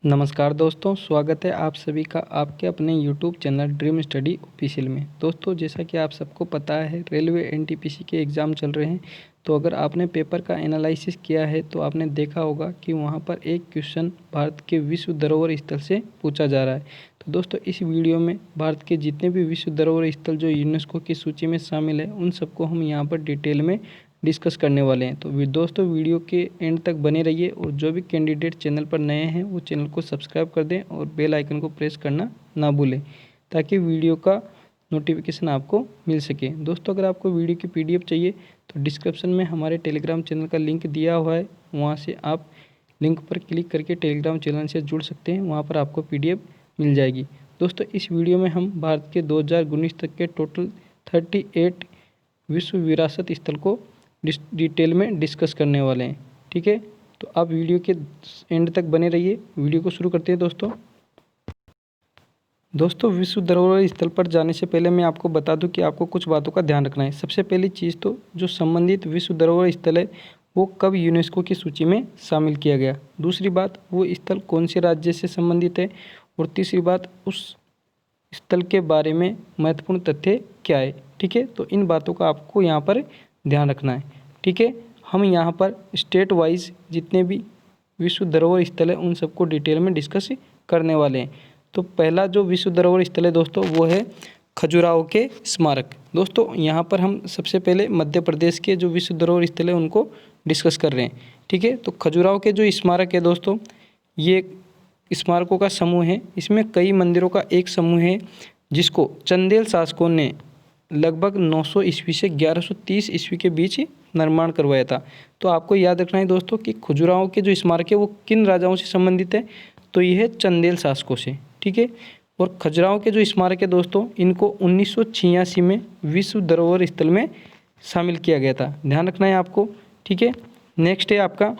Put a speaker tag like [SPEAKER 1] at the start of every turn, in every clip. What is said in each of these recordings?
[SPEAKER 1] नमस्कार दोस्तों, स्वागत है आप सभी का आपके अपने YouTube channel dream study official में। दोस्तों, जैसा कि आप सबको पता है, रेलवे एनटीपीसी के एग्ज़ाम चल रहे हैं। तो अगर आपने पेपर का एनालिसिस किया है तो आपने देखा होगा कि वहां पर एक क्वेश्चन भारत के विश्व धरोहर स्थल से पूछा जा रहा है। तो दोस्तों, इस वीडियो में भारत के जितने भी विश्व धरोहर स्थल जो यूनेस्को की सूची में शामिल है, उन सबको हम यहाँ पर डिटेल में डिस्कस करने वाले हैं। तो दोस्तों, वीडियो के एंड तक बने रहिए और जो भी कैंडिडेट चैनल पर नए हैं वो चैनल को सब्सक्राइब कर दें और बेल आइकन को प्रेस करना ना भूलें, ताकि वीडियो का नोटिफिकेशन आपको मिल सके। दोस्तों, अगर आपको वीडियो की पीडीएफ चाहिए तो डिस्क्रिप्शन में हमारे टेलीग्राम चैनल का लिंक दिया हुआ है, वहाँ से आप लिंक पर क्लिक करके टेलीग्राम चैनल से जुड़ सकते हैं। वहाँ पर आपको पीडीएफ मिल जाएगी। दोस्तों, इस वीडियो में हम भारत के 2019 तक के टोटल 38 विश्व विरासत स्थल को डिटेल में डिस्कस करने वाले हैं। ठीक है, तो आप वीडियो के एंड तक बने रहिए। वीडियो को शुरू करते हैं। दोस्तों, विश्व धरोहर स्थल पर जाने से पहले मैं आपको बता दूं कि आपको कुछ बातों का ध्यान रखना है। सबसे पहली चीज़ तो जो संबंधित विश्व धरोहर स्थल है वो कब यूनेस्को की सूची में शामिल किया गया। दूसरी बात, वो स्थल कौन से राज्य से संबंधित है। और तीसरी बात, उस स्थल के बारे में महत्वपूर्ण तथ्य क्या है। ठीक है, तो इन बातों का आपको यहाँ पर ध्यान रखना है। ठीक है, हम यहाँ पर स्टेट वाइज जितने भी विश्व धरोहर स्थल है उन सबको डिटेल में डिस्कस करने वाले हैं। तो पहला जो विश्व धरोहर स्थल है दोस्तों, वो है खजुराहो के स्मारक। दोस्तों, यहाँ पर हम सबसे पहले मध्य प्रदेश के जो विश्व धरोहर स्थल है उनको डिस्कस कर रहे हैं। ठीक है, तो खजुराहो के जो स्मारक है दोस्तों, ये स्मारकों का समूह है। इसमें कई मंदिरों का एक समूह है जिसको चंदेल शासकों ने लगभग 900 ईस्वी से 1130 ईस्वी के बीच निर्माण करवाया था। तो आपको याद रखना है दोस्तों कि खजुराहो के जो स्मारक है वो किन राजाओं से संबंधित है, तो ये है चंदेल शासकों से। ठीक है, और खजुराहो के जो स्मारक है दोस्तों, इनको 1986 में विश्व धरोहर स्थल में शामिल किया गया था। ध्यान रखना है आपको। ठीक है, नेक्स्ट है आपका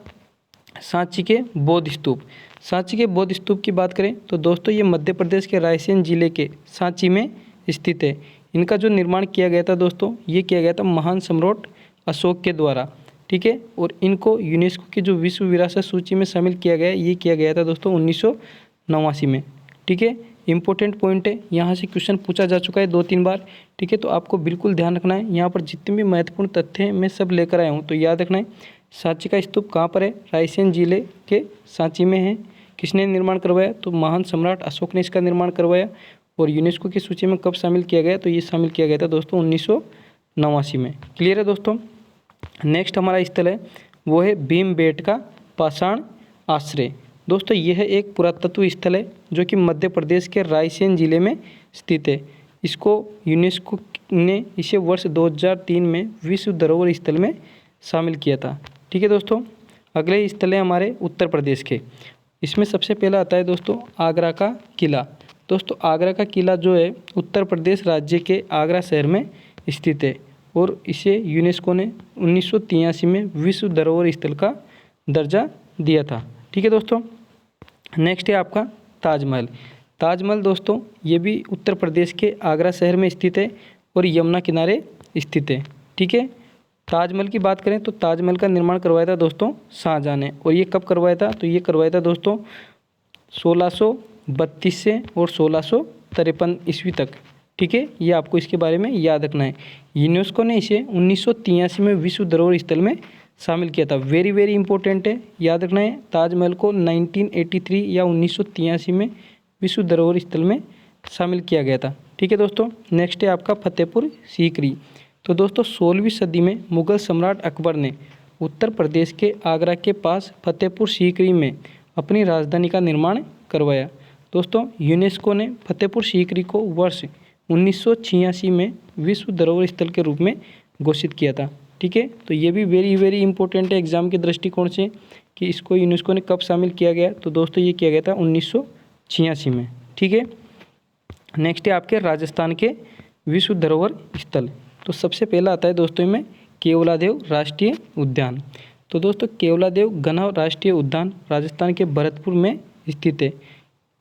[SPEAKER 1] सांची के बौद्ध स्तूप। सांची के बौद्ध स्तूप की बात करें तो दोस्तों, ये मध्य प्रदेश के रायसेन जिले के सांची में स्थित है। इनका जो निर्माण किया गया था दोस्तों, ये किया गया था महान सम्राट अशोक के द्वारा। ठीक है, और इनको यूनेस्को की जो विश्व विरासत सूची में शामिल किया गया, ये किया गया था दोस्तों 1989 में। ठीक है, इंपॉर्टेंट पॉइंट है, यहाँ से क्वेश्चन पूछा जा चुका है 2-3 बार। ठीक है, तो आपको बिल्कुल ध्यान रखना है। यहाँ पर जितने भी महत्वपूर्ण तथ्य हैं मैं सब लेकर आया हूँ, तो याद रखना है। सांची का स्तूप कहाँ पर है? रायसेन जिले के सांची में है। किसने निर्माण करवाया? तो महान सम्राट अशोक ने इसका निर्माण करवाया। और यूनेस्को की सूची में कब शामिल किया गया? तो ये शामिल किया गया था दोस्तों 1989 में। क्लियर है दोस्तों। नेक्स्ट हमारा स्थल है वो है भीमबेटका पाषाण आश्रय। दोस्तों, यह एक पुरातत्व स्थल है जो कि मध्य प्रदेश के रायसेन जिले में स्थित है। इसको यूनेस्को ने इसे वर्ष 2003 में विश्व धरोहर स्थल में शामिल किया था। ठीक है दोस्तों, अगले स्थल है हमारे उत्तर प्रदेश के। इसमें सबसे पहला आता है दोस्तों आगरा का किला। दोस्तों, आगरा का किला जो है उत्तर प्रदेश राज्य के आगरा शहर में स्थित है और इसे यूनेस्को ने 1983 में विश्व धरोहर स्थल का दर्जा दिया था। ठीक है दोस्तों, नेक्स्ट है आपका ताजमहल। ताजमहल दोस्तों, ये भी उत्तर प्रदेश के आगरा शहर में स्थित है और यमुना किनारे स्थित है। ठीक है, ताजमहल की बात करें तो ताजमहल का निर्माण करवाया था दोस्तों शाहजहां ने। और ये कब करवाया था? तो ये करवाया था दोस्तों 1632 से और 1653 ईस्वी तक। ठीक है, ये आपको इसके बारे में याद रखना है। यूनेस्को ने इसे 1983 में विश्व धरोहर स्थल में शामिल किया था। वेरी वेरी इंपॉर्टेंट है, याद रखना है। ताजमहल को 1983 या 1983 में विश्व धरोहर स्थल में शामिल किया गया था। ठीक है दोस्तों, नेक्स्ट है आपका फतेहपुर सीकरी। तो दोस्तों, 16वीं सदी में मुगल सम्राट अकबर ने उत्तर प्रदेश के आगरा के पास फतेहपुर सीकरी में अपनी राजधानी का निर्माण करवाया। दोस्तों, यूनेस्को ने फतेहपुर सीकरी को वर्ष 1986 में विश्व धरोहर स्थल के रूप में घोषित किया था। ठीक है, तो ये भी वेरी वेरी इंपॉर्टेंट है एग्जाम के दृष्टिकोण से कि इसको यूनेस्को ने कब शामिल किया गया। तो दोस्तों, ये किया गया था 1986 में। ठीक है, नेक्स्ट है आपके राजस्थान के विश्व धरोहर स्थल। तो सबसे पहला आता है दोस्तों में केवलादेव राष्ट्रीय उद्यान। तो दोस्तों, केवलादेव घना राष्ट्रीय उद्यान राजस्थान के भरतपुर में स्थित है।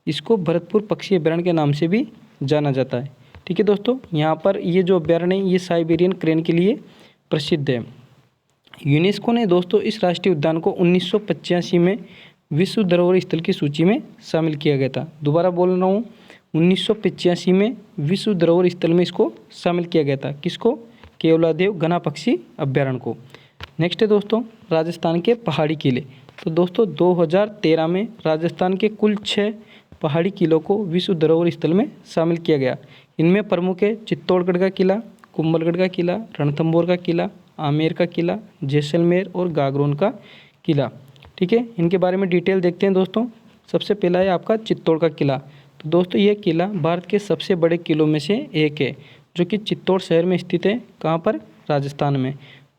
[SPEAKER 1] इसको भरतपुर पक्षी अभ्यारण्य के नाम से भी जाना जाता है। ठीक है दोस्तों, यहाँ पर ये जो अभ्यारण्य है ये साइबेरियन क्रेन के लिए प्रसिद्ध है। यूनेस्को ने दोस्तों इस राष्ट्रीय उद्यान को 1985 में विश्व धरोहर स्थल की सूची में शामिल किया गया था। दोबारा बोल रहा हूँ, 1985 में विश्व धरोहर स्थल में इसको शामिल किया गया था। किसको? केवलादेव घना पक्षी अभ्यारण्य को। नेक्स्ट है दोस्तों राजस्थान के पहाड़ी किले। तो दोस्तों 2013 में राजस्थान के कुल 6 पहाड़ी किलों को विश्व धरोहर स्थल में शामिल किया गया। इनमें प्रमुख है चित्तौड़गढ़ का किला, कुंभलगढ़ का किला, रणथंभौर का किला, आमेर का किला, जैसलमेर और गागरोन का किला। ठीक है, इनके बारे में डिटेल देखते हैं दोस्तों। सबसे पहला है आपका चित्तौड़ का किला। तो दोस्तों ये किला भारत के सबसे बड़े किलों में से एक है, जो कि चित्तौड़ शहर में स्थित है। कहाँ पर? राजस्थान में।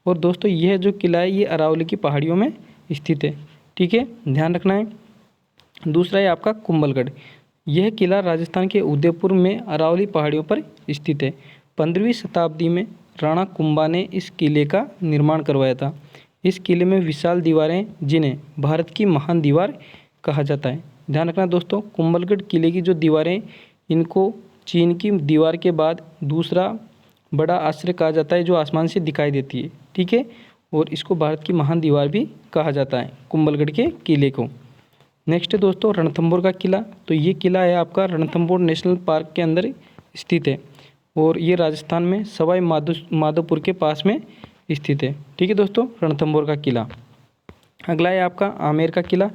[SPEAKER 1] और दोस्तों यह जो किला है ये अरावली की पहाड़ियों में स्थित है। ठीक है, ध्यान रखना है। दूसरा है आपका कुंभलगढ़। यह किला राजस्थान के उदयपुर में अरावली पहाड़ियों पर स्थित है। 15वीं शताब्दी में राणा कुंभा ने इस किले का निर्माण करवाया था। इस किले में विशाल दीवारें, जिन्हें भारत की महान दीवार कहा जाता है। ध्यान रखना दोस्तों, कुंभलगढ़ किले की जो दीवारें, इनको चीन की दीवार के बाद दूसरा बड़ा आश्चर्य कहा जाता है, जो आसमान से दिखाई देती है। ठीक है, और इसको भारत की महान दीवार भी कहा जाता है, कुंभलगढ़ के किले को। नेक्स्ट है दोस्तों रणथंभौर का किला। तो ये किला है आपका रणथंभौर नेशनल पार्क के अंदर स्थित है, और ये राजस्थान में सवाई माधोपुर के पास में स्थित है। ठीक है दोस्तों, रणथंभौर का किला। अगला है आपका आमेर का किला।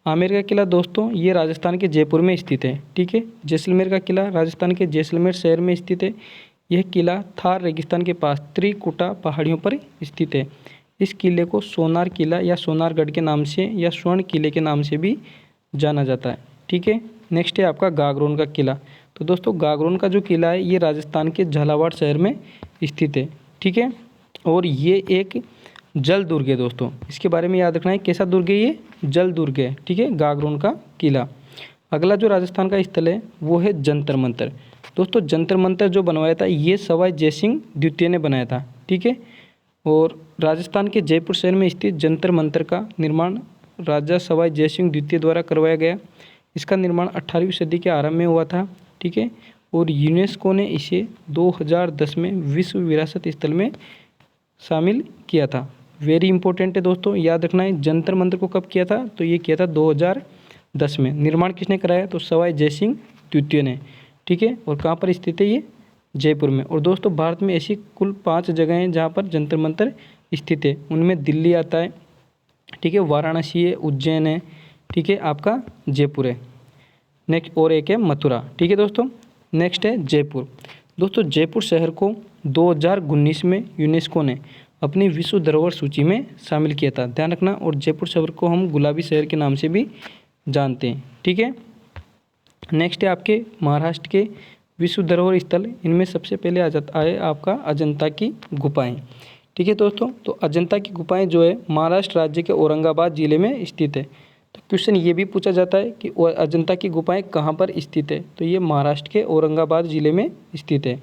[SPEAKER 1] आमेर का किला दोस्तों ये राजस्थान के जयपुर में स्थित है। ठीक है, जैसलमेर का किला राजस्थान के जैसलमेर शहर में स्थित है। यह किला थार रेगिस्तान के पास त्रिकुटा पहाड़ियों पर स्थित है। इस किले को सोनार किला या सोनारगढ़ के नाम से या स्वर्ण किले के नाम से भी जाना जाता है। ठीक है, नेक्स्ट है आपका गागरोन का किला। तो दोस्तों गागरोन का जो किला है ये राजस्थान के झालावाड़ शहर में स्थित है। ठीक है, और ये एक जल दुर्ग है दोस्तों। इसके बारे में याद रखना है, कैसा दुर्ग है ये? जल दुर्ग है। ठीक है, गागरोन का किला। अगला जो राजस्थान का स्थल है वो है जंतर मंतर। दोस्तों जंतर मंतर जो बनवाया था ये सवाई जयसिंह द्वितीय ने बनाया था। ठीक है, और राजस्थान के जयपुर शहर में स्थित जंतर मंतर का निर्माण राजा सवाई जयसिंह द्वितीय द्वारा करवाया गया। इसका निर्माण 18वीं सदी के आरंभ में हुआ था। ठीक है, और यूनेस्को ने इसे 2010 में विश्व विरासत स्थल में शामिल किया था। वेरी इंपॉर्टेंट है दोस्तों, याद रखना है। जंतर मंतर को कब किया था? तो ये किया था 2010 में। निर्माण किसने कराया? तो सवाई जयसिंह द्वितीय ने। ठीक है, और कहाँ पर स्थित है ये? जयपुर में। और दोस्तों भारत में ऐसी कुल 5 जगह हैं जहाँ पर जंतर मंतर स्थित है। उनमें दिल्ली आता है, ठीक है, वाराणसी है, उज्जैन है, ठीक है, आपका जयपुर है, नेक्स्ट और एक है मथुरा। ठीक है दोस्तों, नेक्स्ट है जयपुर। दोस्तों जयपुर शहर को 2019 में यूनेस्को ने अपनी विश्व धरोहर सूची में शामिल किया था। ध्यान रखना, और जयपुर शहर को हम गुलाबी शहर के नाम से भी जानते हैं। ठीक है, नेक्स्ट है आपके महाराष्ट्र के विश्व धरोहर स्थल। इनमें सबसे पहले आ जाता है आपका अजंता की गुफाएं। ठीक है दोस्तों, तो अजंता की गुफाएं जो है महाराष्ट्र राज्य के औरंगाबाद जिले में स्थित है। तो क्वेश्चन ये भी पूछा जाता है कि अजंता की गुफाएं कहाँ पर स्थित है? तो ये महाराष्ट्र के औरंगाबाद जिले में स्थित है।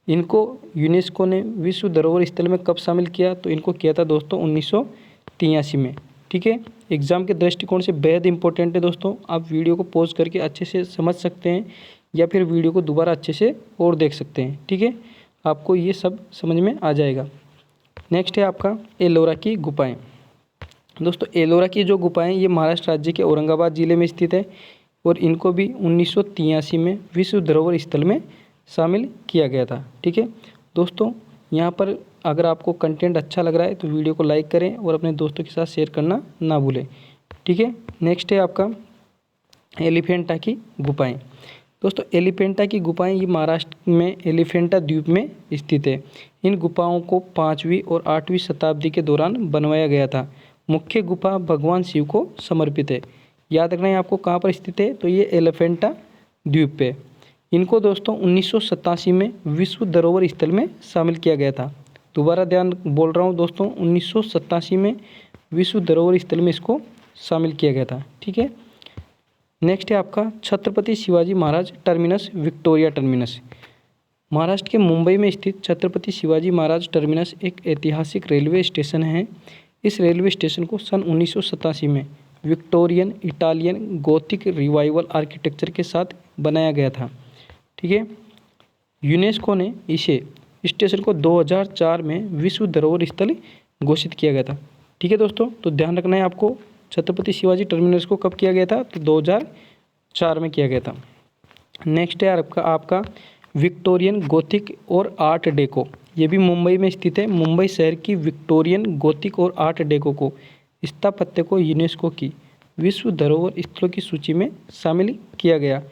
[SPEAKER 1] इनको यूनेस्को ने विश्व धरोहर स्थल में कब शामिल किया? तो इनको किया था दोस्तों 1983 में। ठीक है, एग्जाम के दृष्टिकोण से बेहद इंपॉर्टेंट है दोस्तों। आप वीडियो को पॉज करके अच्छे से समझ सकते हैं, या फिर वीडियो को दोबारा अच्छे से और देख सकते हैं। ठीक है, आपको ये सब समझ में आ जाएगा। नेक्स्ट है आपका एलोरा की गुफाएं। दोस्तों एलोरा की जो गुफाएं ये महाराष्ट्र राज्य के औरंगाबाद जिले में स्थित है, और इनको भी 1983 में विश्व धरोहर स्थल में शामिल किया गया था। ठीक है दोस्तों, यहाँ पर अगर आपको कंटेंट अच्छा लग रहा है तो वीडियो को लाइक करें और अपने दोस्तों के साथ शेयर करना ना भूलें। ठीक है, नेक्स्ट है आपका एलिफेंटा की गुफाएं। दोस्तों एलिफेंटा की गुफाएं ये महाराष्ट्र में एलिफेंटा द्वीप में स्थित है। इन गुफाओं को 5वीं और 8वीं शताब्दी के दौरान बनवाया गया था। मुख्य गुफा भगवान शिव को समर्पित है। याद रखना है आपको कहाँ पर स्थित है? तो ये एलिफेंटा द्वीप पे। इनको दोस्तों 1987 में विश्व धरोहर स्थल में शामिल किया गया था। दोबारा ध्यान बोल रहा हूँ दोस्तों, 1987 में विश्व धरोहर स्थल में इसको शामिल किया गया था। ठीक है, नेक्स्ट है आपका Chhatrapati Shivaji Maharaj terminus Victoria terminus. Maharashtra के मुंबई में स्थित छत्रपति शिवाजी महाराज टर्मिनस एक ऐतिहासिक रेलवे स्टेशन है। इस रेलवे स्टेशन को सन 1987 में Victorian Italian Gothic revival architecture के साथ बनाया गया था। ठीक है, यूनेस्को ने इसे स्टेशन को 2004 में विश्व धरोहर स्थल घोषित किया गया था। ठीक है दोस्तों, तो ध्यान रखना है आपको छत्रपति शिवाजी टर्मिनस को कब किया गया था? तो 2004 में किया गया था। नेक्स्ट है आपका विक्टोरियन गोथिक और आर्ट डेको। ये भी मुंबई में स्थित है। मुंबई शहर की विक्टोरियन गोथिक और आर्ट डेको को स्थापत्य को यूनेस्को की विश्व धरोहर स्थलों की सूची में शामिल किया गया।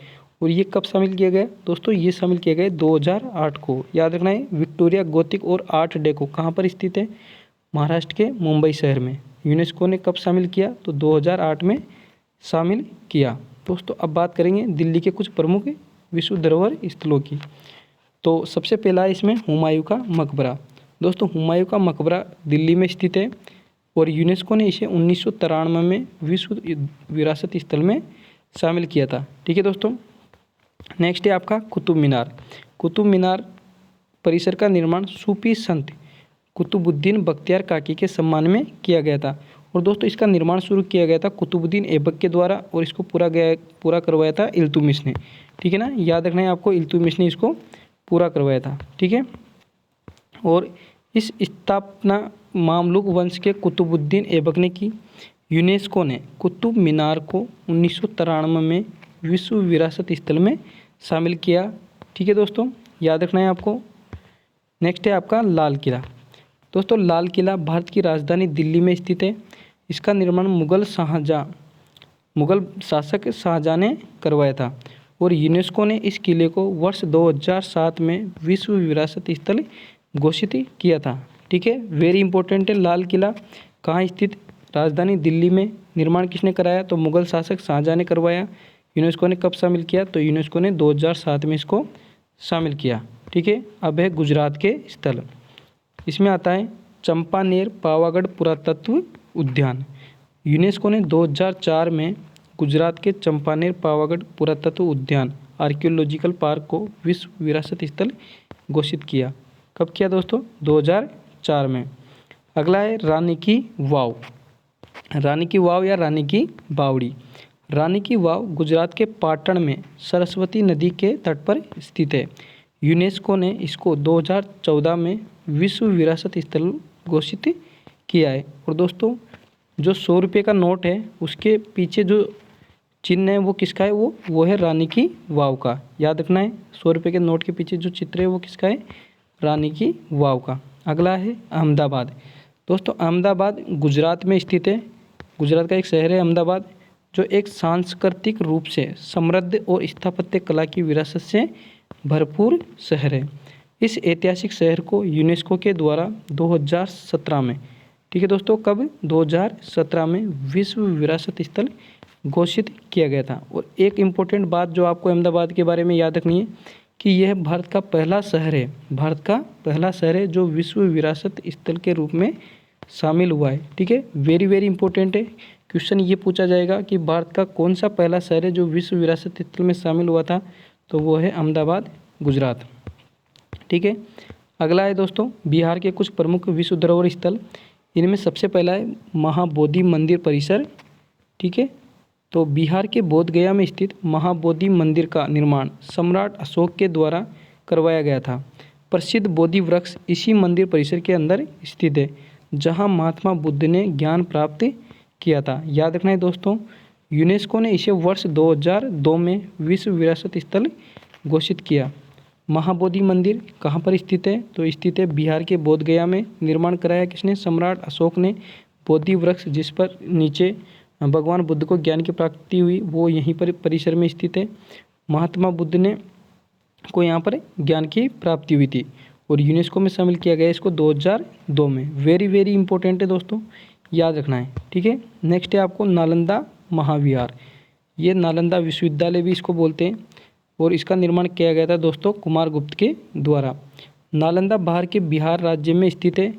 [SPEAKER 1] और ये कब शामिल किया गया दोस्तों? ये शामिल किया गया 2008 को। याद रखना है, विक्टोरिया गोथिक और आर्ट डेको कहाँ पर स्थित है? महाराष्ट्र के मुंबई शहर में। यूनेस्को ने कब शामिल किया? तो 2008 में शामिल किया। दोस्तों अब बात करेंगे दिल्ली के कुछ प्रमुख विश्व धरोहर स्थलों की। तो सबसे पहला है इसमें हुमायूं का मकबरा। दोस्तों हुमायूं का मकबरा दिल्ली में स्थित है और यूनेस्को ने इसे 1993 में विश्व विरासत स्थल में शामिल किया था। ठीक है दोस्तों। नेक्स्ट है आपका कुतुब मीनार। कुतुब मीनार परिसर का निर्माण सूफी संत कुतुबुद्दीन बख्तियार काकी के सम्मान में किया गया था। और दोस्तों इसका निर्माण शुरू किया गया था कुतुबुद्दीन ऐबक के द्वारा और इसको पूरा करवाया था इल्तुतमिश ने। ठीक है ना, याद रखना है आपको, इल्तुतमिश ने इसको पूरा करवाया था। ठीक है। और इस स्थापना मामलुक वंश के कुतुबुद्दीन ऐबक ने की। यूनेस्को ने कुतुब मीनार को 1993 में विश्व विरासत स्थल में शामिल किया। ठीक है दोस्तों, याद रखना है आपको। नेक्स्ट है आपका लाल किला। दोस्तों लाल किला भारत की राजधानी दिल्ली में स्थित है। इसका निर्माण मुगल शासक शाहजहां ने करवाया था और यूनेस्को ने इस किले को वर्ष 2007 में विश्व विरासत स्थल घोषित किया था। ठीक है, वेरी इंपॉर्टेंट है। लाल किला कहाँ स्थित? राजधानी दिल्ली में। निर्माण किसने कराया? तो मुगल शासक शाहजहां ने करवाया। यूनेस्को ने कब शामिल किया? तो यूनेस्को ने 2007 में इसको शामिल किया। ठीक है। अब है गुजरात के स्थल। इसमें आता है चंपानेर पावागढ़ पुरातत्व उद्यान। यूनेस्को ने 2004 में गुजरात के चंपानेर पावागढ़ पुरातत्व उद्यान आर्कियोलॉजिकल पार्क को विश्व विरासत स्थल घोषित किया। कब किया दोस्तों? 2004 में। अगला है रानी की वाव। रानी की वाव या रानी की बावड़ी। रानी की वाव गुजरात के पाटण में सरस्वती नदी के तट पर स्थित है। यूनेस्को ने इसको 2014 में विश्व विरासत स्थल घोषित किया है। और दोस्तों जो 100 रुपये का नोट है उसके पीछे जो चिन्ह है वो किसका है? वो है रानी की वाव का। याद रखना है, 100 रुपये के नोट के पीछे जो चित्र है वो किसका है? रानी की वाव का। अगला है अहमदाबाद। दोस्तों अहमदाबाद गुजरात में स्थित है। गुजरात का एक शहर है अहमदाबाद, जो एक सांस्कृतिक रूप से समृद्ध और स्थापत्य कला की विरासत से भरपूर शहर है। इस ऐतिहासिक शहर को यूनेस्को के द्वारा 2017 में, ठीक है दोस्तों, कब? 2017 में विश्व विरासत स्थल घोषित किया गया था। और एक इम्पोर्टेंट बात जो आपको अहमदाबाद के बारे में याद रखनी है कि यह भारत का पहला शहर है, भारत का पहला शहर है जो विश्व विरासत स्थल के रूप में शामिल हुआ है। ठीक है, वेरी वेरी इंपॉर्टेंट है। क्वेश्चन ये पूछा जाएगा कि भारत का कौन सा पहला शहर है जो विश्व विरासत स्थल में शामिल हुआ था, तो वो है अहमदाबाद, गुजरात। ठीक है। अगला है दोस्तों बिहार के कुछ प्रमुख विश्व धरोहर स्थल। इनमें सबसे पहला है महाबोधि मंदिर परिसर। ठीक है, तो बिहार के बोध गया में स्थित महाबोधि मंदिर का निर्माण सम्राट अशोक के द्वारा करवाया गया था। प्रसिद्ध बोधि वृक्ष इसी मंदिर परिसर के अंदर स्थित है, जहां महात्मा बुद्ध ने ज्ञान प्राप्त किया था। याद रखना है दोस्तों, यूनेस्को ने इसे वर्ष 2002 में विश्व विरासत स्थल घोषित किया। महाबोधि मंदिर कहाँ पर स्थित है? तो स्थित है बिहार के बोध गया में। निर्माण कराया किसने? सम्राट अशोक ने। बोधि वृक्ष जिस पर नीचे भगवान बुद्ध को ज्ञान की प्राप्ति हुई वो यहीं पर परिसर में स्थित है। महात्मा बुद्ध ने को यहाँ पर ज्ञान की प्राप्ति हुई थी और यूनेस्को में शामिल किया गया इसको 2002 में। वेरी वेरी इंपॉर्टेंट है दोस्तों, याद रखना है। ठीक है। नेक्स्ट है आपको नालंदा महाविहार। ये नालंदा विश्वविद्यालय भी इसको बोलते हैं और इसका निर्माण किया गया था दोस्तों कुमारगुप्त के द्वारा। नालंदा बिहार राज्य में स्थित है।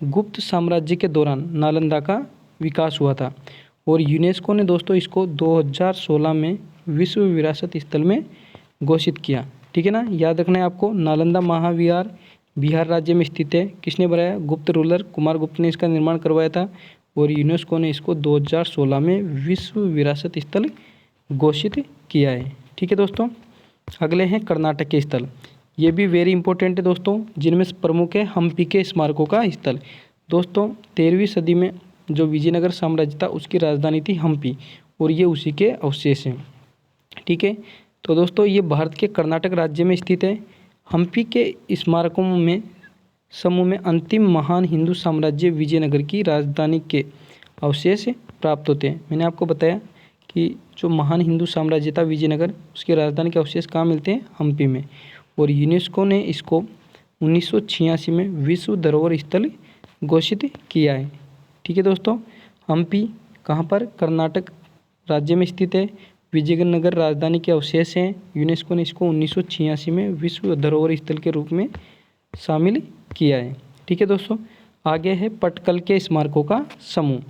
[SPEAKER 1] गुप्त साम्राज्य के दौरान नालंदा का विकास हुआ था और यूनेस्को ने दोस्तों इसको 2016 में विश्व विरासत स्थल में घोषित किया। ठीक है ना, याद रखना है आपको। नालंदा महाविहार बिहार राज्य में स्थित है। किसने बनाया? गुप्त रूलर कुमारगुप्त ने इसका निर्माण करवाया था और यूनेस्को ने इसको 2016 में विश्व विरासत स्थल घोषित किया है। ठीक है दोस्तों। अगले हैं कर्नाटक के स्थल। ये भी वेरी इंपॉर्टेंट है दोस्तों, जिनमें प्रमुख है हम्पी के स्मारकों का स्थल। दोस्तों 13वीं सदी में जो विजयनगर साम्राज्य था उसकी राजधानी थी हम्पी, और ये उसी के अवशेष हैं। ठीक है, तो दोस्तों ये भारत के कर्नाटक राज्य में स्थित है। हम्पी के स्मारकों में समूह में अंतिम महान हिंदू साम्राज्य विजयनगर की राजधानी के अवशेष प्राप्त होते हैं। मैंने आपको बताया कि जो महान हिंदू साम्राज्य था विजयनगर, उसकी राजधानी के अवशेष कहाँ मिलते हैं? हम्पी में। और यूनेस्को ने इसको 1986 में विश्व धरोहर स्थल घोषित किया है। ठीक है दोस्तों, हम्पी कहाँ पर? कर्नाटक राज्य में स्थित है। विजयनगर राजधानी के अवशेष हैं। यूनेस्को ने इसको 1986 में विश्व धरोहर स्थल के रूप में शामिल किया है। ठीक है दोस्तों, आगे है पटकल के स्मारकों का समूह।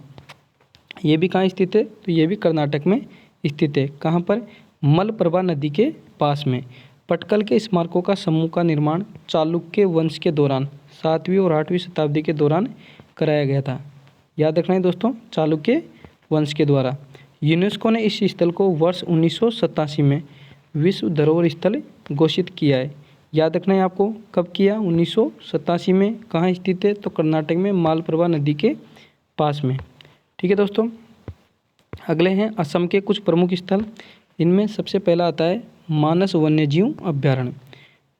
[SPEAKER 1] ये भी कहाँ स्थित है? तो ये भी कर्नाटक में स्थित है। कहाँ पर? मलप्रभा नदी के पास में। पटकल के स्मारकों का समूह का निर्माण चालुक्य वंश के दौरान 7वीं और 8वीं शताब्दी के दौरान कराया गया था। याद रखना है दोस्तों, चालुक्य वंश के द्वारा। यूनेस्को ने इस स्थल को वर्ष 1987 में विश्व धरोहर स्थल घोषित किया है। याद रखना है आपको, कब किया? 1987 में। कहाँ स्थित है? तो कर्नाटक में मालप्रभा नदी के पास में। ठीक है दोस्तों, अगले हैं असम के कुछ प्रमुख स्थल। इनमें सबसे पहला आता है मानस वन्यजीव अभ्यारण्य।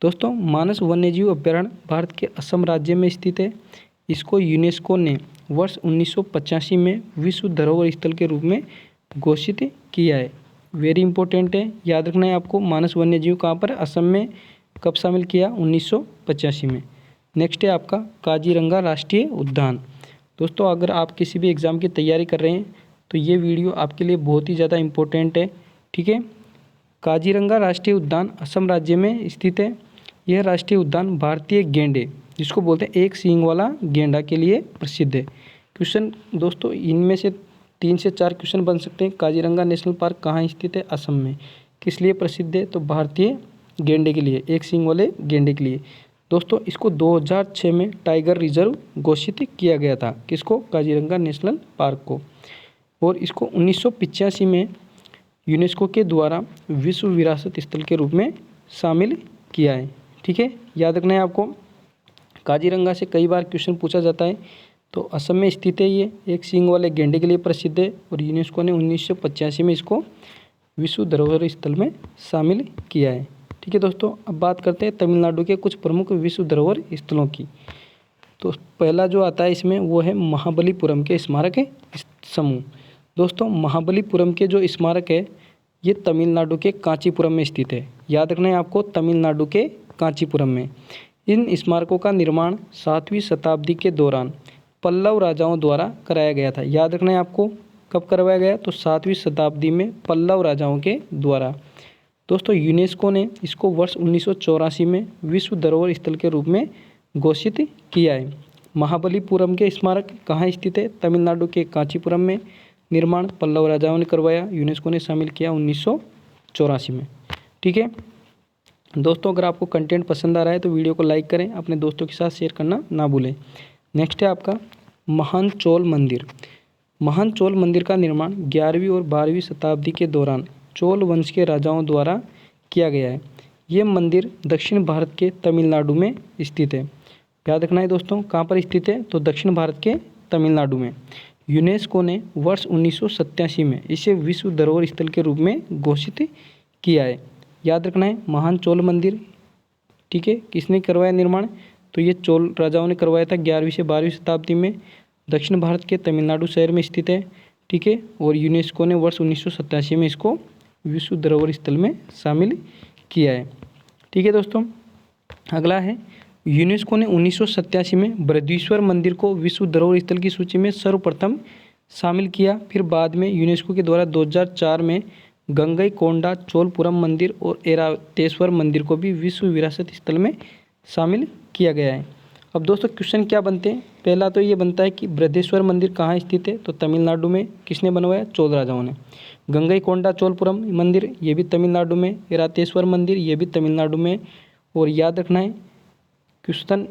[SPEAKER 1] दोस्तों, मानस वन्यजीव अभ्यारण्य भारत के असम राज्य में स्थित है। इसको यूनेस्को ने वर्ष 1985 में विश्व धरोहर स्थल के रूप में घोषित किया है। वेरी इंपॉर्टेंट है, याद रखना है आपको। मानस वन्यजीव कहाँ पर? असम में। कब शामिल किया? 1985 में। नेक्स्ट है आपका काजीरंगा राष्ट्रीय उद्यान। दोस्तों, अगर आप किसी भी एग्ज़ाम की तैयारी कर रहे हैं तो ये वीडियो आपके लिए बहुत ही ज़्यादा इम्पोर्टेंट है। ठीक है, काजीरंगा राष्ट्रीय उद्यान असम राज्य में स्थित है। यह राष्ट्रीय उद्यान भारतीय गेंडे, जिसको बोलते हैं एक सींग वाला गेंडा, के लिए प्रसिद्ध है। क्वेश्चन दोस्तों, इनमें से 3 से 4 क्वेश्चन बन सकते हैं। काजीरंगा नेशनल पार्क कहाँ स्थित है? असम में। किस लिए प्रसिद्ध है? तो भारतीय गेंडे के लिए, एक सींग वाले गेंडे के लिए। दोस्तों, इसको 2006 में टाइगर रिजर्व घोषित किया गया था। किसको? काजीरंगा नेशनल पार्क को। और इसको 1985 में यूनेस्को के द्वारा विश्व विरासत स्थल के रूप में शामिल किया है। ठीक है, याद रखना है आपको। काजीरंगा से कई बार क्वेश्चन पूछा जाता है। तो असम में स्थित है, ये एक सींग वाले गेंडे के लिए प्रसिद्ध है। और यूनेस्को ने 1985 में इसको विश्व धरोहर स्थल में शामिल किया है। ठीक है दोस्तों, अब बात करते हैं तमिलनाडु के कुछ प्रमुख विश्व धरोहर स्थलों की। तो पहला जो आता है इसमें वो है महाबलीपुरम के स्मारक समूह। दोस्तों, महाबलीपुरम के जो स्मारक है ये तमिलनाडु के कांचीपुरम में स्थित है। याद रखना है आपको, तमिलनाडु के कांचीपुरम में। इन स्मारकों का निर्माण 7वीं शताब्दी के दौरान पल्लव राजाओं द्वारा कराया गया था। याद रखना है आपको, कब करवाया गया? तो 7वीं शताब्दी में पल्लव राजाओं के द्वारा। दोस्तों, यूनेस्को ने इसको वर्ष 1984 में विश्व धरोहर स्थल के रूप में घोषित किया है। महाबलीपुरम के स्मारक कहाँ स्थित है? तमिलनाडु के कांचीपुरम में। निर्माण पल्लव राजाओं ने करवाया। यूनेस्को ने शामिल किया 1984 में। ठीक है दोस्तों, अगर आपको कंटेंट पसंद आ रहा है तो वीडियो को लाइक करें, अपने दोस्तों के साथ शेयर करना ना भूलें। नेक्स्ट है आपका महान चोल मंदिर। महान चोल मंदिर का निर्माण 11वीं और 12वीं शताब्दी के दौरान चोल वंश के राजाओं द्वारा किया गया है। ये मंदिर दक्षिण भारत के तमिलनाडु में स्थित है। याद रखना है दोस्तों, कहाँ पर स्थित है? तो दक्षिण भारत के तमिलनाडु में। यूनेस्को ने वर्ष 1987 में इसे विश्व धरोहर स्थल के रूप में घोषित किया है। याद रखना है, महान चोल मंदिर। ठीक है, किसने करवाया निर्माण? तो ये चोल राजाओं ने करवाया था 11वीं से 12वीं शताब्दी में। दक्षिण भारत के तमिलनाडु शहर में स्थित है। ठीक है, और यूनेस्को ने वर्ष 1987 में इसको विश्व धरोहर स्थल में शामिल किया है। ठीक है दोस्तों, अगला है यूनेस्को ने 1987 में बृहदीश्वर मंदिर को विश्व धरोहर स्थल की सूची में सर्वप्रथम शामिल किया। फिर बाद में यूनेस्को के द्वारा 2004 में गंगईकोंडा चोलपुरम मंदिर और ऐरावतेश्वर मंदिर को भी विश्व विरासत स्थल में शामिल किया गया है। अब दोस्तों, क्वेश्चन क्या बनते हैं? पहला तो ये बनता है कि बृहदेश्वर मंदिर कहाँ स्थित है? तो तमिलनाडु में। किसने बनवाया? चोल राजाओं ने। गंगईकोंडा चोलपुरम मंदिर, ये भी तमिलनाडु में। ऐरावतेश्वर मंदिर, ये भी तमिलनाडु में। और याद रखना है, क्वेश्चन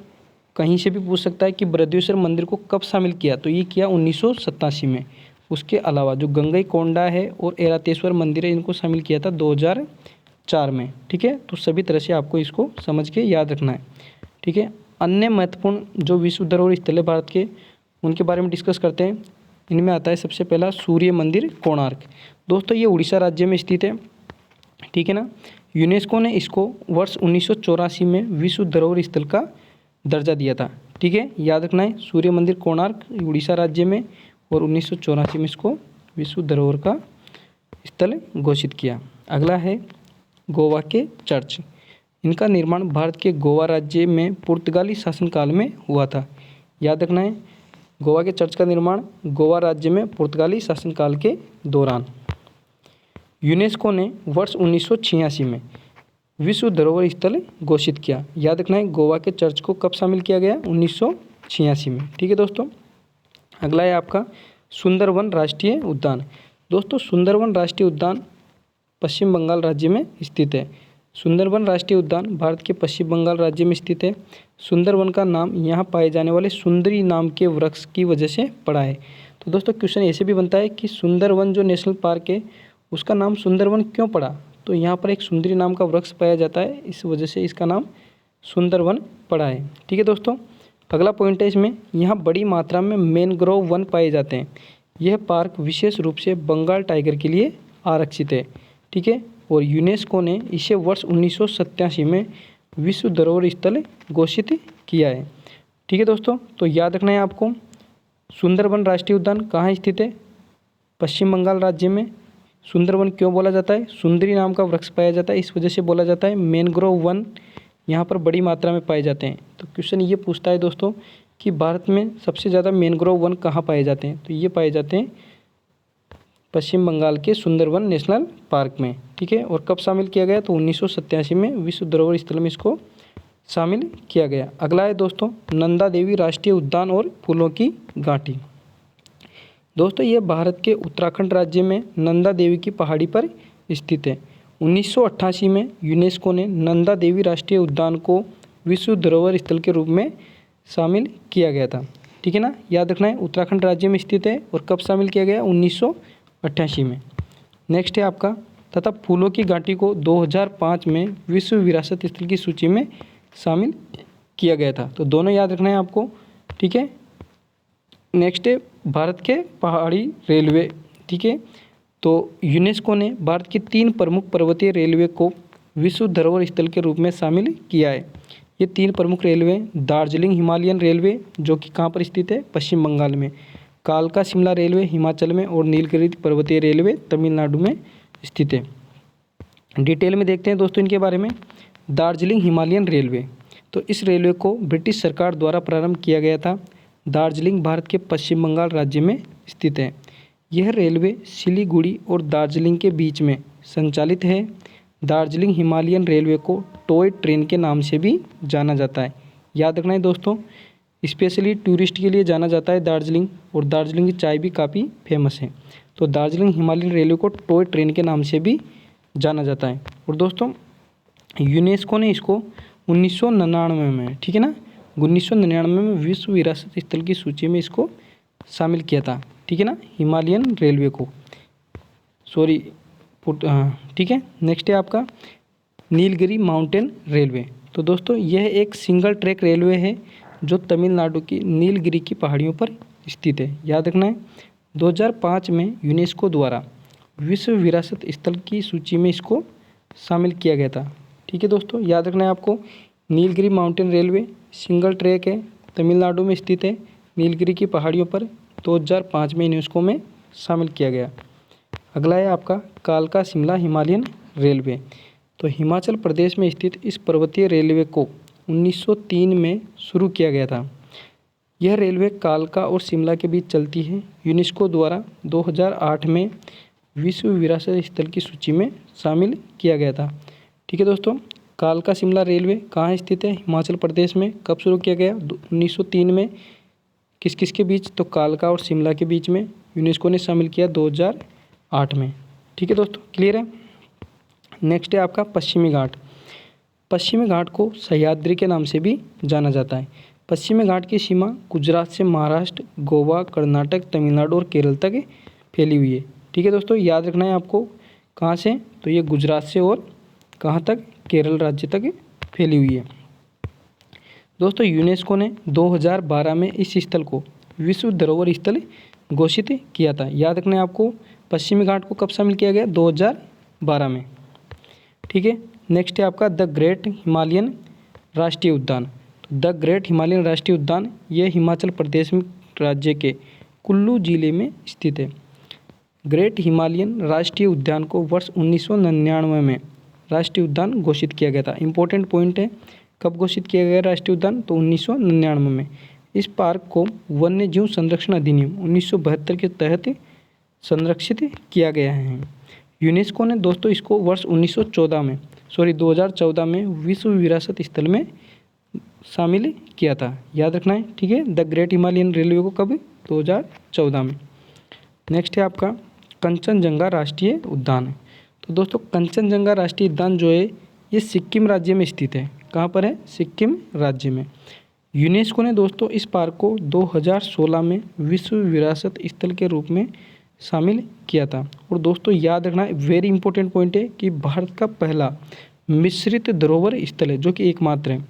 [SPEAKER 1] कहीं से भी पूछ सकता है कि बृहदेश्वर मंदिर को कब शामिल किया? तो ये किया 1987 में। उसके अलावा जो गंगईकोंडा है और ऐरावतेश्वर मंदिर है, इनको शामिल किया था 2004 में। ठीक है, तो सभी तरह से आपको इसको समझ के याद रखना है। ठीक है, अन्य महत्वपूर्ण जो विश्व धरोहर स्थल है भारत के, उनके बारे में डिस्कस करते हैं। इनमें आता है सबसे पहला सूर्य मंदिर कोणार्क। दोस्तों ये उड़ीसा राज्य में स्थित है, ठीक है ना। यूनेस्को ने इसको वर्ष 1984 में विश्व धरोहर स्थल का दर्जा दिया था, ठीक है। याद रखना है, सूर्य मंदिर कोणार्क उड़ीसा राज्य में, और 1984 में इसको विश्व धरोहर का स्थल घोषित किया। अगला है गोवा के चर्च। इनका निर्माण भारत के गोवा राज्य में पुर्तगाली शासनकाल में हुआ था। याद रखना है, गोवा के चर्च का निर्माण गोवा राज्य में पुर्तगाली शासनकाल के दौरान। यूनेस्को ने वर्ष 1986 में विश्व धरोहर स्थल घोषित किया। याद रखना है, गोवा के चर्च को कब शामिल किया गया? 1986 में, ठीक है दोस्तों। अगला है आपका सुंदरवन राष्ट्रीय उद्यान। दोस्तों सुंदरवन राष्ट्रीय उद्यान पश्चिम बंगाल राज्य में स्थित है। सुंदरवन राष्ट्रीय उद्यान भारत के पश्चिम बंगाल राज्य में स्थित है। सुंदरवन का नाम यहाँ पाए जाने वाले सुंदरी नाम के वृक्ष की वजह से पड़ा है। तो दोस्तों क्वेश्चन ऐसे भी बनता है कि सुंदरवन जो नेशनल पार्क है उसका नाम सुंदरवन क्यों पड़ा? तो यहाँ पर एक सुंदरी नाम का वृक्ष पाया जाता है, इस वजह से इसका नाम सुंदरवन पड़ा है, ठीक है दोस्तों। अगला पॉइंट है इसमें, यहाँ बड़ी मात्रा में मैनग्रोव वन पाए जाते हैं। यह पार्क विशेष रूप से बंगाल टाइगर के लिए आरक्षित है, ठीक है। और यूनेस्को ने इसे वर्ष 1987 में विश्व धरोहर स्थल घोषित किया है, ठीक है दोस्तों। तो याद रखना है आपको, सुंदरवन राष्ट्रीय उद्यान कहाँ स्थित है? पश्चिम बंगाल राज्य में। सुंदरवन क्यों बोला जाता है? सुंदरी नाम का वृक्ष पाया जाता है, इस वजह से बोला जाता है। मैनग्रोव वन यहाँ पर बड़ी मात्रा में पाए जाते हैं। तो क्वेश्चन ये पूछता है दोस्तों कि भारत में सबसे ज़्यादा मैनग्रोव वन कहाँ पाए जाते हैं? तो ये पाए जाते हैं पश्चिम बंगाल के सुंदरवन नेशनल पार्क में, ठीक है। और कब शामिल किया गया? तो 1987 में विश्व धरोहर स्थल में इसको शामिल किया गया। अगला है दोस्तों नंदा देवी राष्ट्रीय उद्यान और फूलों की घाटी। दोस्तों ये भारत के उत्तराखंड राज्य में नंदा देवी की पहाड़ी पर स्थित है। 1988 में यूनेस्को ने नंदा देवी राष्ट्रीय उद्यान को विश्व धरोहर स्थल के रूप में शामिल किया गया था, ठीक है ना। याद रखना है, उत्तराखंड राज्य में स्थित है और कब शामिल किया गया? 1988 में। नेक्स्ट है आपका, तथा फूलों की घाटी को 2005 में विश्व विरासत स्थल की सूची में शामिल किया गया था। तो दोनों याद रखना है आपको, ठीक है। नेक्स्ट है भारत के पहाड़ी रेलवे, ठीक है। तो यूनेस्को ने भारत की 3 प्रमुख पर्वतीय रेलवे को विश्व धरोहर स्थल के रूप में शामिल किया है। ये 3 प्रमुख रेलवे, दार्जिलिंग हिमालयन रेलवे जो कि कहाँ पर स्थित है? पश्चिम बंगाल में। कालका शिमला रेलवे हिमाचल में, और नीलगिरी पर्वतीय रेलवे तमिलनाडु में स्थित है। डिटेल में देखते हैं दोस्तों इनके बारे में। दार्जिलिंग हिमालयन रेलवे, तो इस रेलवे को ब्रिटिश सरकार द्वारा प्रारंभ किया गया था। दार्जिलिंग भारत के पश्चिम बंगाल राज्य में स्थित है। यह रेलवे सिलीगुड़ी और दार्जिलिंग के बीच में संचालित है। दार्जिलिंग हिमालयन रेलवे को टॉय ट्रेन के नाम से भी जाना जाता है। याद रखना है दोस्तों, स्पेशली टूरिस्ट के लिए जाना जाता है दार्जिलिंग, और दार्जिलिंग की चाय भी काफ़ी फेमस है। तो दार्जिलिंग हिमालयन रेलवे को टॉय ट्रेन के नाम से भी जाना जाता है। और दोस्तों यूनेस्को ने इसको 1999 में, ठीक है ना, 1999 में विश्व विरासत स्थल की सूची में इसको शामिल किया था, ठीक है ना, हिमालयन रेलवे को, सॉरी ठीक है। नेक्स्ट है आपका नीलगिरी माउंटेन रेलवे। तो दोस्तों यह एक सिंगल ट्रैक रेलवे है जो तमिलनाडु की नीलगिरी की पहाड़ियों पर स्थित है। याद रखना है, 2005 में यूनेस्को द्वारा विश्व विरासत स्थल की सूची में इसको शामिल किया गया था, ठीक है दोस्तों। याद रखना है आपको, Nilgiri mountain railway single track है, तमिलनाडु में स्थित है, नीलगिरी की पहाड़ियों पर, 2005 में यूनेस्को में शामिल किया गया। अगला है आपका कालका शिमला हिमालयन रेलवे। तो हिमाचल प्रदेश में स्थित इस पर्वतीय रेलवे को 1903 में शुरू किया गया था। यह रेलवे कालका और शिमला के बीच चलती है। यूनेस्को द्वारा 2008 में विश्व विरासत स्थल की सूची में शामिल किया गया था, ठीक है दोस्तों। कालका शिमला रेलवे कहाँ स्थित है? हिमाचल प्रदेश में। कब शुरू किया गया? 1903 में। किस किस के बीच? तो कालका और शिमला के बीच में यूनेस्को ने शामिल किया 2008 में, ठीक है दोस्तों। क्लियर है। नेक्स्ट है आपका पश्चिमी घाट। पश्चिमी घाट को सह्याद्री के नाम से भी जाना जाता है। पश्चिमी घाट की सीमा गुजरात से महाराष्ट्र, गोवा, कर्नाटक, तमिलनाडु और केरल तक फैली हुई है, ठीक है दोस्तों। याद रखना है आपको, कहाँ से? तो ये गुजरात से और कहाँ तक? केरल राज्य तक फैली हुई है। दोस्तों यूनेस्को ने 2012 में इस स्थल को विश्व धरोहर स्थल घोषित किया था। याद रखना है आपको, पश्चिमी घाट को कब शामिल किया गया? 2012 में। ठीक है, नेक्स्ट है आपका द ग्रेट हिमालयन राष्ट्रीय उद्यान। द ग्रेट हिमालयन राष्ट्रीय उद्यान ये हिमाचल प्रदेश में राज्य के कुल्लू जिले में स्थित है। ग्रेट हिमालयन राष्ट्रीय उद्यान को वर्ष 1999 में राष्ट्रीय उद्यान घोषित किया गया था। इंपॉर्टेंट पॉइंट है, कब घोषित किया गया राष्ट्रीय उद्यान? तो 1999 में। इस पार्क को वन्य जीव संरक्षण अधिनियम 1972 के तहत संरक्षित किया गया है। यूनेस्को ने दोस्तों इसको वर्ष 2014 में विश्व विरासत स्थल में शामिल किया था। याद रखना है, ठीक है। द ग्रेट हिमालयन रेलवे को कब? 2014 में। नेक्स्ट है आपका कंचनजंगा राष्ट्रीय उद्यान। तो दोस्तों कंचनजंगा राष्ट्रीय उद्यान जो है ये सिक्किम राज्य में स्थित है। कहाँ पर है? सिक्किम राज्य में। यूनेस्को ने दोस्तों इस पार्क को 2016 में विश्व विरासत स्थल के रूप में शामिल किया था। और दोस्तों याद रखना, वेरी इंपॉर्टेंट पॉइंट है कि भारत का पहला मिश्रित धरोहर स्थल है, जो कि एकमात्र है।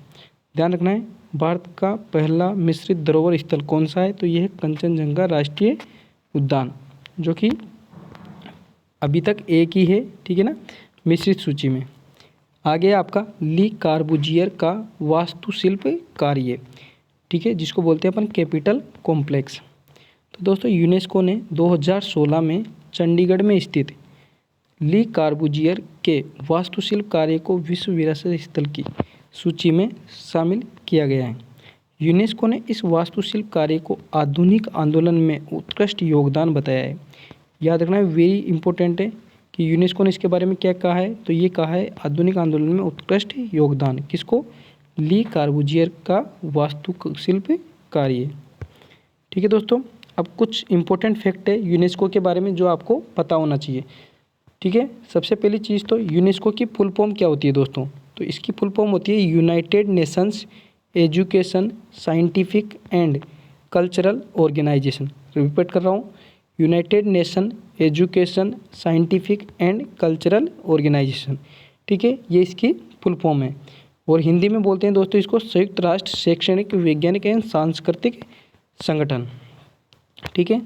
[SPEAKER 1] ध्यान रखना है, भारत का पहला मिश्रित धरोहर स्थल कौन सा है? तो यह है कंचनजंगा राष्ट्रीय उद्यान, जो कि अभी तक एक ही है, ठीक है ना, मिश्रित सूची में। आगे आपका ली कार्बूजियर का वास्तुशिल्प कार्य, ठीक है, जिसको बोलते हैं अपन कैपिटल कॉम्प्लेक्स। तो दोस्तों यूनेस्को ने 2016 में चंडीगढ़ में स्थित ली कार्बूजियर के वास्तुशिल्प कार्य को विश्व विरासत स्थल की सूची में शामिल किया गया है। यूनेस्को ने इस वास्तुशिल्प कार्य को आधुनिक आंदोलन में उत्कृष्ट योगदान बताया है। याद रखना है, वेरी इंपॉर्टेंट है कि यूनेस्को ने इसके बारे में क्या कहा है? तो ये कहा है आधुनिक आंदोलन में उत्कृष्ट योगदान। किसको? ली कार्बूजियर का वास्तुशिल्प कार्य। ठीक है दोस्तों, अब कुछ इंपॉर्टेंट फैक्ट है यूनेस्को के बारे में जो आपको पता होना चाहिए। ठीक है, सबसे पहली चीज़ तो यूनेस्को की फुल फॉर्म क्या होती है दोस्तों? तो इसकी फुल फॉर्म होती है United Nations Education Scientific and Cultural Organization. Repeat कर रहा हूँ, United Nation Education Scientific and Cultural Organization. ठीक है, ये इसकी फुल फॉर्म है। और हिंदी में बोलते हैं दोस्तों इसको संयुक्त राष्ट्र शैक्षणिक वैज्ञानिक एवं सांस्कृतिक संगठन। ठीक है,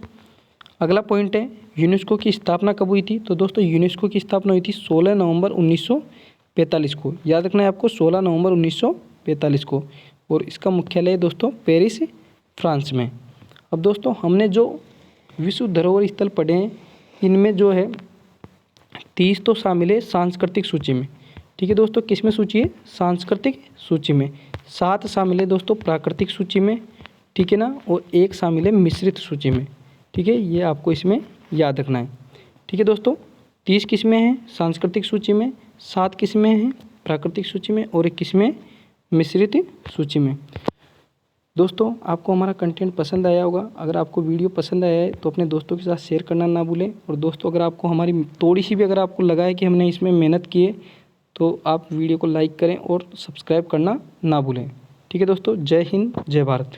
[SPEAKER 1] अगला पॉइंट है यूनेस्को की स्थापना कब हुई थी? तो दोस्तों यूनेस्को की स्थापना हुई थी 16 नवंबर 1945 को। याद रखना है आपको, 16 नवंबर 1945 को। और इसका मुख्यालय है दोस्तों पेरिस, फ्रांस में। अब दोस्तों हमने जो विश्व धरोहर स्थल पढ़े हैं, इनमें जो है 30 तो शामिल है सांस्कृतिक सूची में। ठीक है दोस्तों, किस में सूची है? सांस्कृतिक सूची में। 7 शामिल है दोस्तों प्राकृतिक सूची में, ठीक है ना, और 1 शामिल है मिश्रित सूची में। ठीक है, ये आपको इसमें याद रखना है। ठीक है दोस्तों, 30 किस्में हैं सांस्कृतिक सूची में, 7 किस्में हैं प्राकृतिक सूची में, और 1 किस्में मिश्रित सूची में। दोस्तों आपको हमारा कंटेंट पसंद आया होगा। अगर आपको वीडियो पसंद आया है तो अपने दोस्तों के साथ शेयर करना ना भूलें। और दोस्तों अगर आपको हमारी थोड़ी सी भी अगर आपको लगा है कि हमने इसमें मेहनत की है तो आप वीडियो को लाइक करें और सब्सक्राइब करना ना भूलें। ठीक है दोस्तों, जय हिंद, जय भारत।